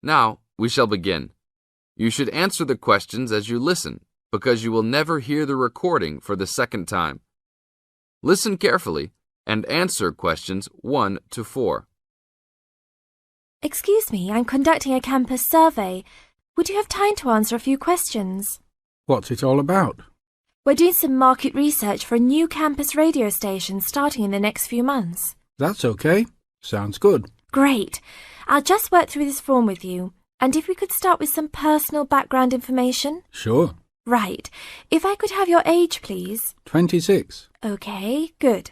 Now, we shall begin. You should answer the questions as you listen, because you will never hear the recording for the second time. Listen carefully and answer questions 1 to 4. Excuse me, I'm conducting a campus survey. Would you have time to answer a few questions? What's it all about? We're doing some market research for a new campus radio station starting in the next few months. That's okay. Sounds good. Great. I'll just work through this form with you. And if we could start with some personal background information? Sure. Right. If I could have your age, please. 26. Okay, good.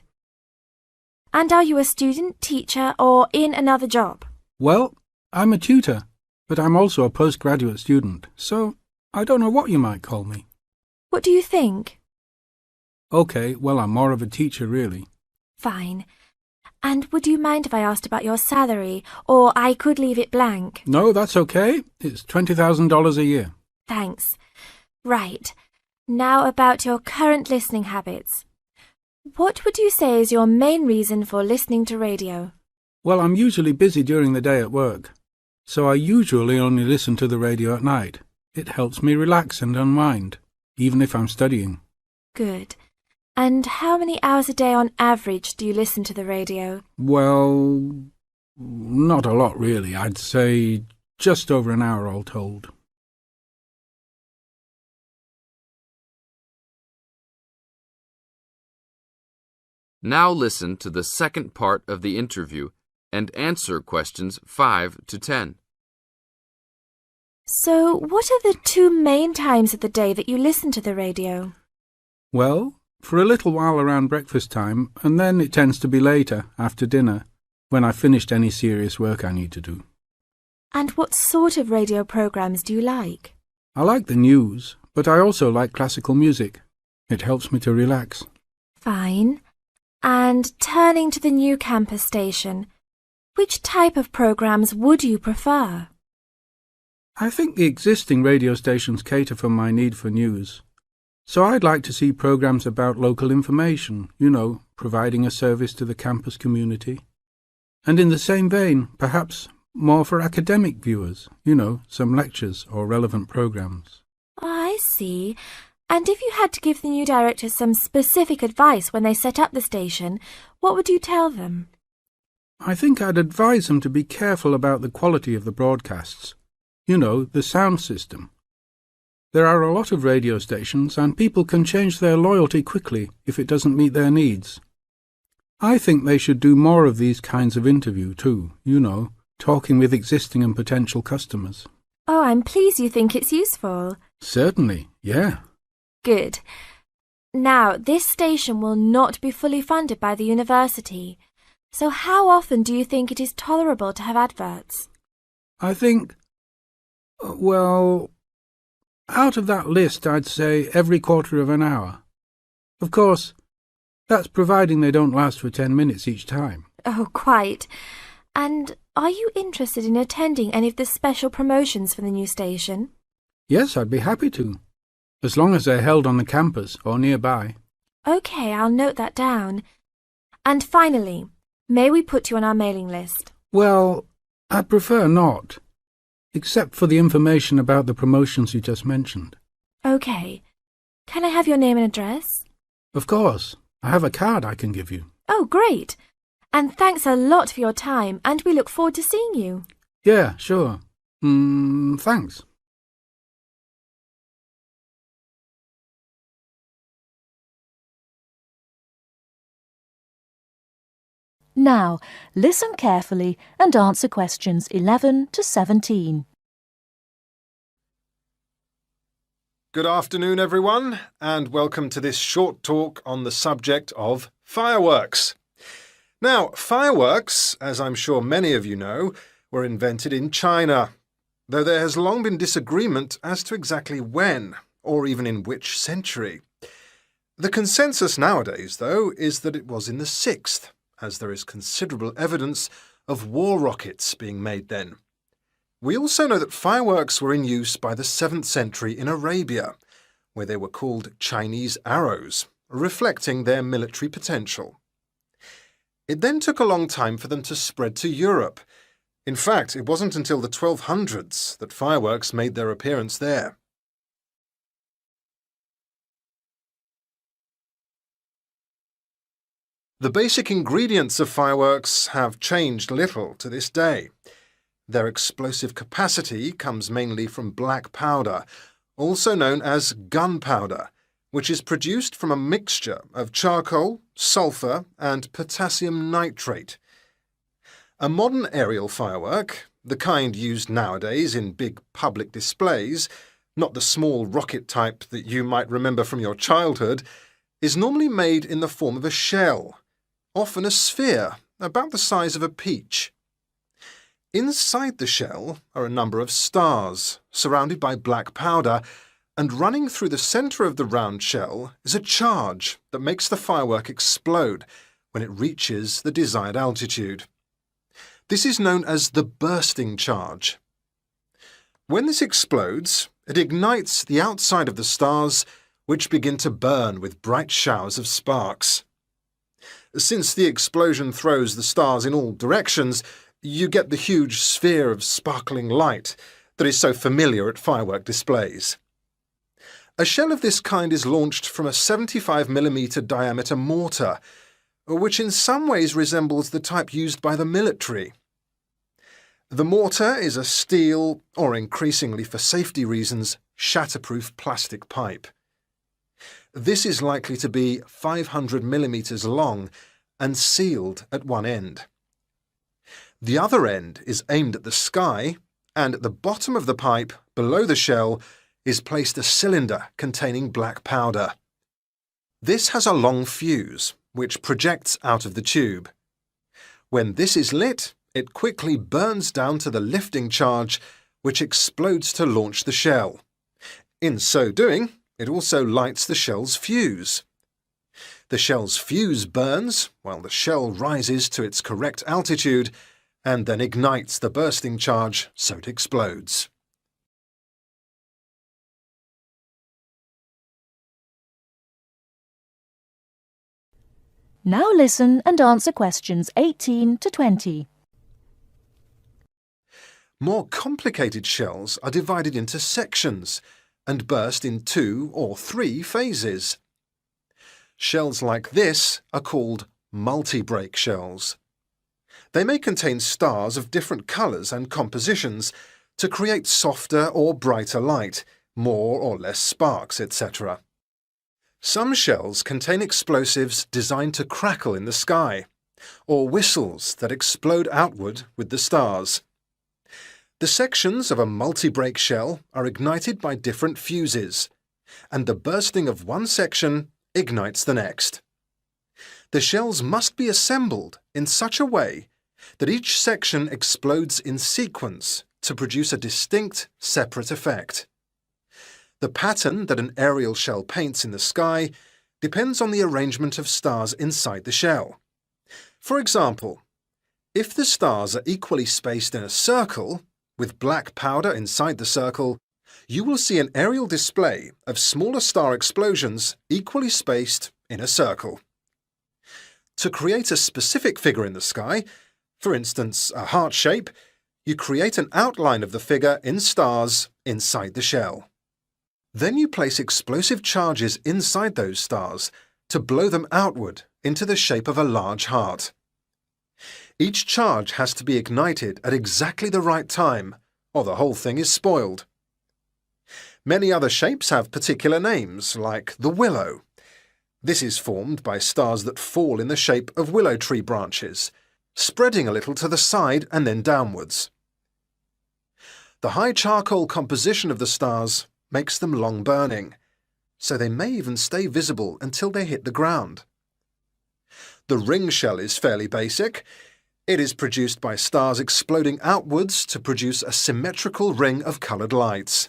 And are you a student, teacher, or in another job? Well, I'm a tutor, but I'm also a postgraduate student, so I don't know what you might call me. What do you think? Okay, well, I'm more of a teacher, really. Fine. And would you mind if I asked about your salary, or I could leave it blank? No, that's okay. It's $20,000 a year. Thanks. Right. Now about your current listening habits. What would you say is your main reason for listening to radio? Well, I'm usually busy during the day at work, so I usually only listen to the radio at night. It helps me relax and unwind, even if I'm studying. Good. And how many hours a day on average do you listen to the radio? Well, not a lot really. I'd say just over an hour all told. Now listen to the second part of the interview and answer questions 5 to 10. So, what are the 2 main times of the day that you listen to the radio? Well, for a little while around breakfast time, and then it tends to be later, after dinner, when I've finished any serious work I need to do. And what sort of radio programs do you like? I like the news, but I also like classical music. It helps me to relax. Fine. And turning to the new campus station, which type of programs would you prefer? I think the existing radio stations cater for my need for news. So I'd like to see programs about local information, providing a service to the campus community. And in the same vein, perhaps more for academic viewers, some lectures or relevant programs. I see. And if you had to give the new director some specific advice when they set up the station, what would you tell them? I think I'd advise them to be careful about the quality of the broadcasts. The sound system. There are a lot of radio stations and people can change their loyalty quickly if it doesn't meet their needs. I think they should do more of these kinds of interview too, talking with existing and potential customers. Oh, I'm pleased you think it's useful. Certainly, yeah. Good. Now, this station will not be fully funded by the university. So how often do you think it is tolerable to have adverts? I think, well, out of that list, I'd say every quarter of an hour. Of course, that's providing they don't last for 10 minutes each time. Oh, quite. And are you interested in attending any of the special promotions for the new station? Yes, I'd be happy to, as long as they're held on the campus or nearby. OK, I'll note that down. And finally, may we put you on our mailing list? Well, I'd prefer not, except for the information about the promotions you just mentioned. OK. Can I have your name and address? Of course. I have a card I can give you. Oh, great. And thanks a lot for your time, and we look forward to seeing you. Yeah, sure. Thanks. Now, listen carefully and answer questions 11 to 17. Good afternoon, everyone, and welcome to this short talk on the subject of fireworks. Now, fireworks, as I'm sure many of you know, were invented in China, though there has long been disagreement as to exactly when, or even in which century. The consensus nowadays, though, is that it was in the 6th, as there is considerable evidence of war rockets being made then. We also know that fireworks were in use by the 7th century in Arabia, where they were called Chinese arrows, reflecting their military potential. It then took a long time for them to spread to Europe, In fact, it wasn't until the 1200s that fireworks made their appearance there. The basic ingredients of fireworks have changed little to this day. Their explosive capacity comes mainly from black powder, also known as gunpowder, which is produced from a mixture of charcoal, sulfur, and potassium nitrate. A modern aerial firework, the kind used nowadays in big public displays, not the small rocket type that you might remember from your childhood, is normally made in the form of a shell, often a sphere about the size of a peach. Inside the shell are a number of stars, surrounded by black powder, and running through the centre of the round shell is a charge that makes the firework explode when it reaches the desired altitude. This is known as the bursting charge. When this explodes, it ignites the outside of the stars, which begin to burn with bright showers of sparks. Since the explosion throws the stars in all directions, you get the huge sphere of sparkling light that is so familiar at firework displays. A shell of this kind is launched from a 75mm diameter mortar, which in some ways resembles the type used by the military. The mortar is a steel, or increasingly for safety reasons, shatterproof plastic pipe. This is likely to be 500mm long and sealed at one end. The other end is aimed at the sky, and at the bottom of the pipe, below the shell, is placed a cylinder containing black powder. This has a long fuse, which projects out of the tube. When this is lit, it quickly burns down to the lifting charge, which explodes to launch the shell. In so doing, it also lights the shell's fuse. The shell's fuse burns while the shell rises to its correct altitude and then ignites the bursting charge so it explodes. Now listen and answer questions 18 to 20. More complicated shells are divided into sections and burst in 2 or 3 phases. Shells like this are called multi-break shells. They may contain stars of different colours and compositions to create softer or brighter light, more or less sparks, etc. Some shells contain explosives designed to crackle in the sky, or whistles that explode outward with the stars. The sections of a multi-break shell are ignited by different fuses, and the bursting of one section ignites the next. The shells must be assembled in such a way that each section explodes in sequence to produce a distinct, separate effect. The pattern that an aerial shell paints in the sky depends on the arrangement of stars inside the shell. For example, if the stars are equally spaced in a circle, with black powder inside the circle, you will see an aerial display of smaller star explosions equally spaced in a circle. To create a specific figure in the sky, for instance a heart shape, you create an outline of the figure in stars inside the shell. Then you place explosive charges inside those stars to blow them outward into the shape of a large heart. Each charge has to be ignited at exactly the right time, or the whole thing is spoiled. Many other shapes have particular names, like the willow. This is formed by stars that fall in the shape of willow tree branches, spreading a little to the side and then downwards. The high charcoal composition of the stars makes them long burning, so they may even stay visible until they hit the ground. The ring shell is fairly basic. It is produced by stars exploding outwards to produce a symmetrical ring of coloured lights.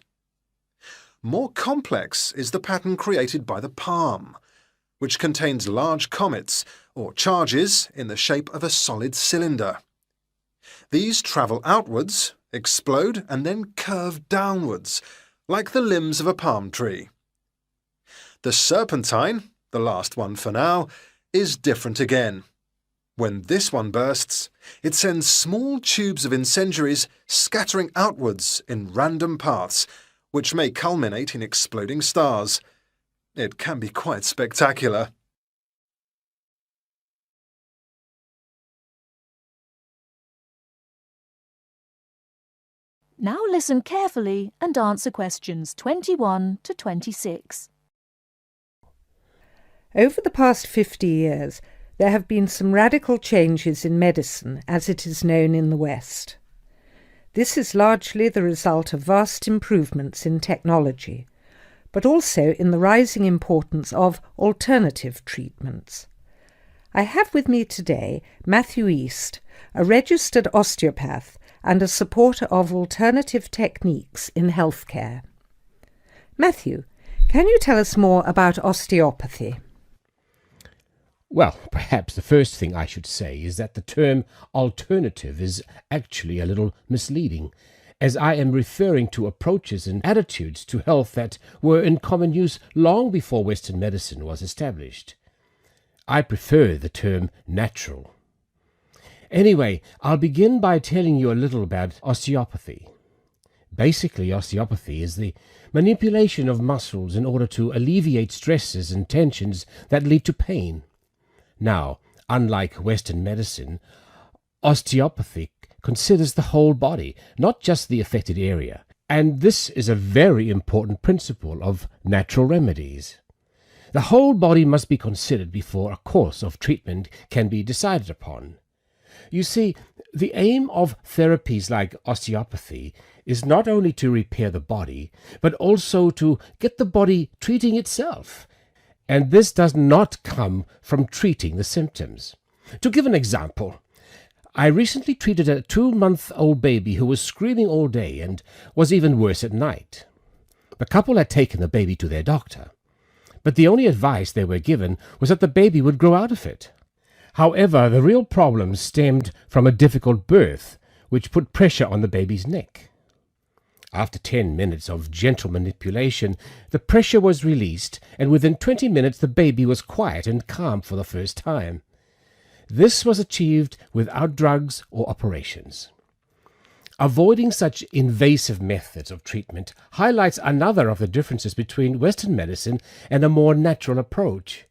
More complex is the pattern created by the palm, which contains large comets or charges in the shape of a solid cylinder. These travel outwards, explode and then curve downwards, like the limbs of a palm tree. The serpentine, the last one for now, is different again. When this one bursts, it sends small tubes of incendiaries scattering outwards in random paths, which may culminate in exploding stars. It can be quite spectacular. Now listen carefully and answer questions 21 to 26. Over the past 50 years, there have been some radical changes in medicine as it is known in the West. This is largely the result of vast improvements in technology, but also in the rising importance of alternative treatments. I have with me today Matthew East, a registered osteopath and a supporter of alternative techniques in healthcare. Matthew, can you tell us more about osteopathy? Well, perhaps the first thing I should say is that the term alternative is actually a little misleading, as I am referring to approaches and attitudes to health that were in common use long before Western medicine was established. I prefer the term natural. Anyway, I'll begin by telling you a little about osteopathy. Basically, osteopathy is the manipulation of muscles in order to alleviate stresses and tensions that lead to pain. Now, unlike Western medicine, osteopathy considers the whole body, not just the affected area, and this is a very important principle of natural remedies. The whole body must be considered before a course of treatment can be decided upon. You see, the aim of therapies like osteopathy is not only to repair the body, but also to get the body treating itself. And this does not come from treating the symptoms. To give an example, I recently treated a 2-month-old baby who was screaming all day and was even worse at night. The couple had taken the baby to their doctor, but the only advice they were given was that the baby would grow out of it. However, the real problem stemmed from a difficult birth, which put pressure on the baby's neck. After 10 minutes of gentle manipulation, the pressure was released, and within 20 minutes the baby was quiet and calm for the first time. This was achieved without drugs or operations. Avoiding such invasive methods of treatment highlights another of the differences between Western medicine and a more natural approach.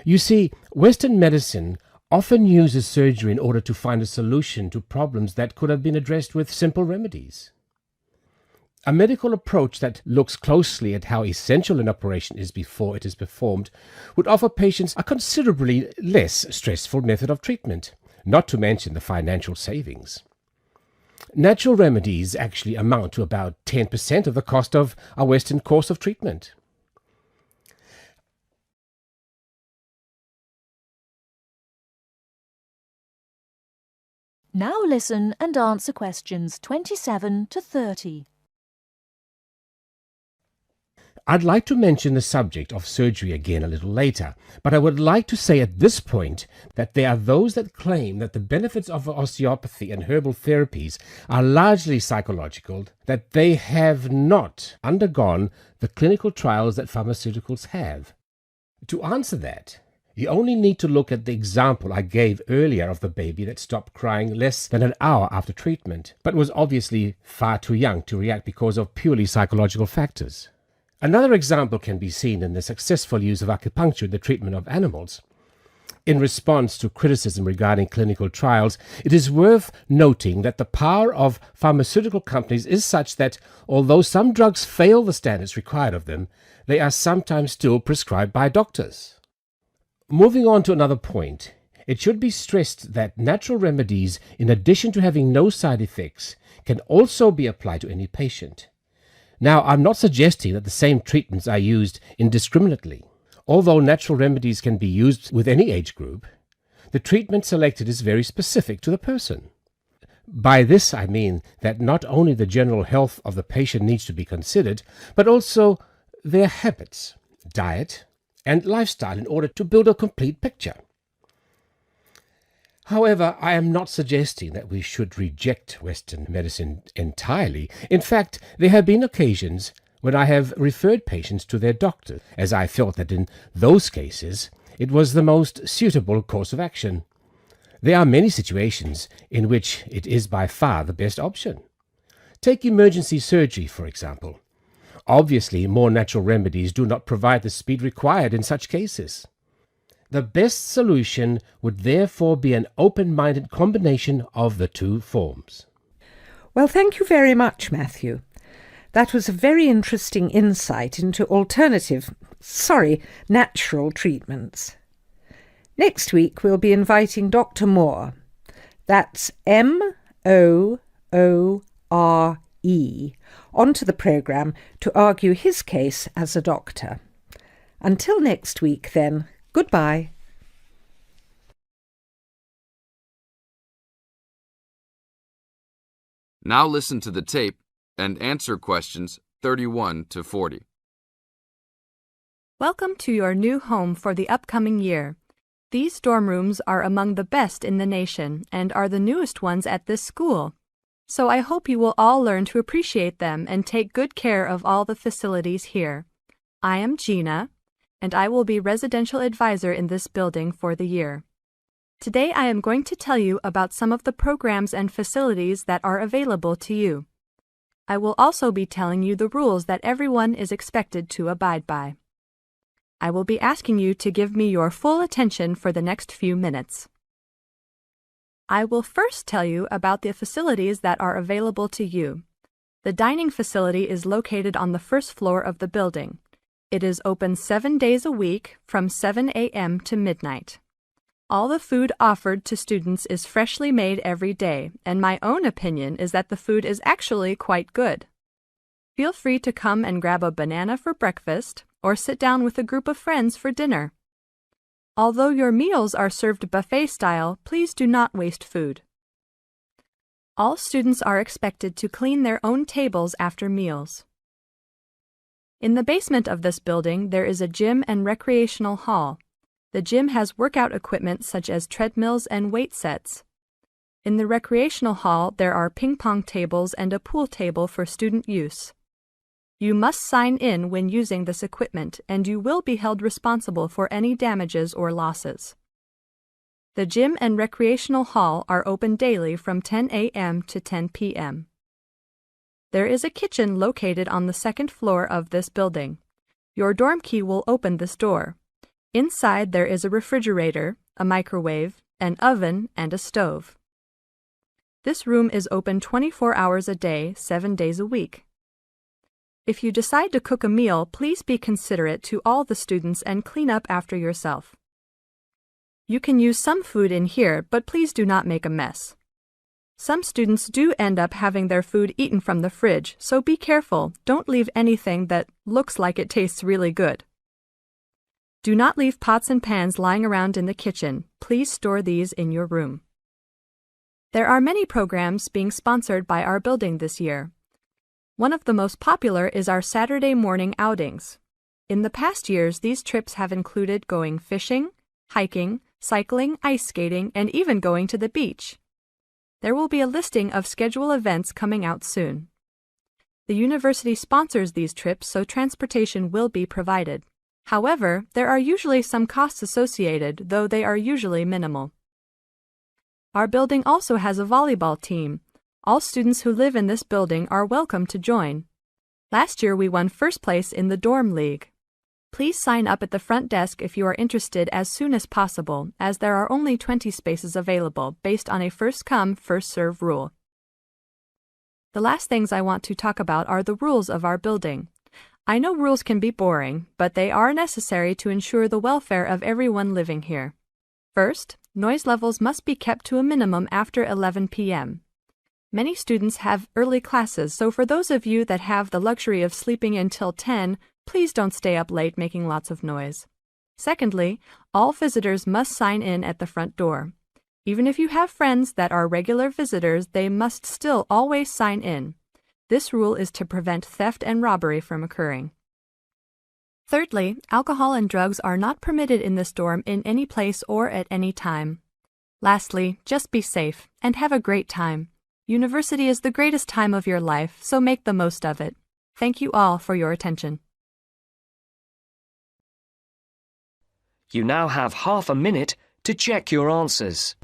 You see, Western medicine often uses surgery in order to find a solution to problems that could have been addressed with simple remedies. A medical approach that looks closely at how essential an operation is before it is performed would offer patients a considerably less stressful method of treatment, not to mention the financial savings. Natural remedies actually amount to about 10% of the cost of a Western course of treatment. Now listen and answer questions 27 to 30. I'd like to mention the subject of surgery again a little later, but I would like to say at this point that there are those that claim that the benefits of osteopathy and herbal therapies are largely psychological, that they have not undergone the clinical trials that pharmaceuticals have. To answer that, you only need to look at the example I gave earlier of the baby that stopped crying less than an hour after treatment, but was obviously far too young to react because of purely psychological factors. Another example can be seen in the successful use of acupuncture in the treatment of animals. In response to criticism regarding clinical trials, it is worth noting that the power of pharmaceutical companies is such that, although some drugs fail the standards required of them, they are sometimes still prescribed by doctors. Moving on to another point, it should be stressed that natural remedies, in addition to having no side effects, can also be applied to any patient. Now, I'm not suggesting that the same treatments are used indiscriminately. Although natural remedies can be used with any age group, the treatment selected is very specific to the person. By this I mean that not only the general health of the patient needs to be considered, but also their habits, diet, and lifestyle in order to build a complete picture. However, I am not suggesting that we should reject Western medicine entirely. In fact, there have been occasions when I have referred patients to their doctor, as I felt that in those cases it was the most suitable course of action. There are many situations in which it is by far the best option. Take emergency surgery, for example. Obviously, more natural remedies do not provide the speed required in such cases. The best solution would therefore be an open-minded combination of the two forms. Well, thank you very much, Matthew. That was a very interesting insight into natural treatments. Next week we'll be inviting Dr. Moore. That's Moore, onto the programme to argue his case as a doctor. Until next week, then, goodbye. Now listen to the tape and answer questions 31 to 40. Welcome to your new home for the upcoming year. These dorm rooms are among the best in the nation and are the newest ones at this school. So I hope you will all learn to appreciate them and take good care of all the facilities here. I am Gina, and I will be residential advisor in this building for the year. Today I am going to tell you about some of the programs and facilities that are available to you. I will also be telling you the rules that everyone is expected to abide by. I will be asking you to give me your full attention for the next few minutes. I will first tell you about the facilities that are available to you. The dining facility is located on the first floor of the building. It is open 7 days a week from 7 a.m. to midnight. All the food offered to students is freshly made every day, and my own opinion is that the food is actually quite good. Feel free to come and grab a banana for breakfast or sit down with a group of friends for dinner. Although your meals are served buffet style, please do not waste food. All students are expected to clean their own tables after meals. In the basement of this building, there is a gym and recreational hall. The gym has workout equipment such as treadmills and weight sets. In the recreational hall, there are ping pong tables and a pool table for student use. You must sign in when using this equipment, and you will be held responsible for any damages or losses. The gym and recreational hall are open daily from 10 a.m. to 10 p.m. There is a kitchen located on the second floor of this building. Your dorm key will open this door. Inside there is a refrigerator, a microwave, an oven, and a stove. This room is open 24 hours a day, 7 days a week. If you decide to cook a meal, please be considerate to all the students and clean up after yourself. You can use some food in here, but please do not make a mess. Some students do end up having their food eaten from the fridge, so be careful. Don't leave anything that looks like it tastes really good. Do not leave pots and pans lying around in the kitchen. Please store these in your room. There are many programs being sponsored by our building this year. One of the most popular is our Saturday morning outings. In the past years, these trips have included going fishing, hiking, cycling, ice skating, and even going to the beach. There will be a listing of scheduled events coming out soon. The university sponsors these trips, so transportation will be provided. However, there are usually some costs associated, though they are usually minimal. Our building also has a volleyball team. All students who live in this building are welcome to join. Last year we won first place in the dorm league. Please sign up at the front desk if you are interested as soon as possible, as there are only 20 spaces available based on a first-come, first-served rule. The last things I want to talk about are the rules of our building. I know rules can be boring, but they are necessary to ensure the welfare of everyone living here. First, noise levels must be kept to a minimum after 11 p.m. Many students have early classes, so for those of you that have the luxury of sleeping until 10, please don't stay up late making lots of noise. Secondly, all visitors must sign in at the front door. Even if you have friends that are regular visitors, they must still always sign in. This rule is to prevent theft and robbery from occurring. Thirdly, alcohol and drugs are not permitted in this dorm in any place or at any time. Lastly, just be safe and have a great time. University is the greatest time of your life, so make the most of it. Thank you all for your attention. You now have half a minute to check your answers.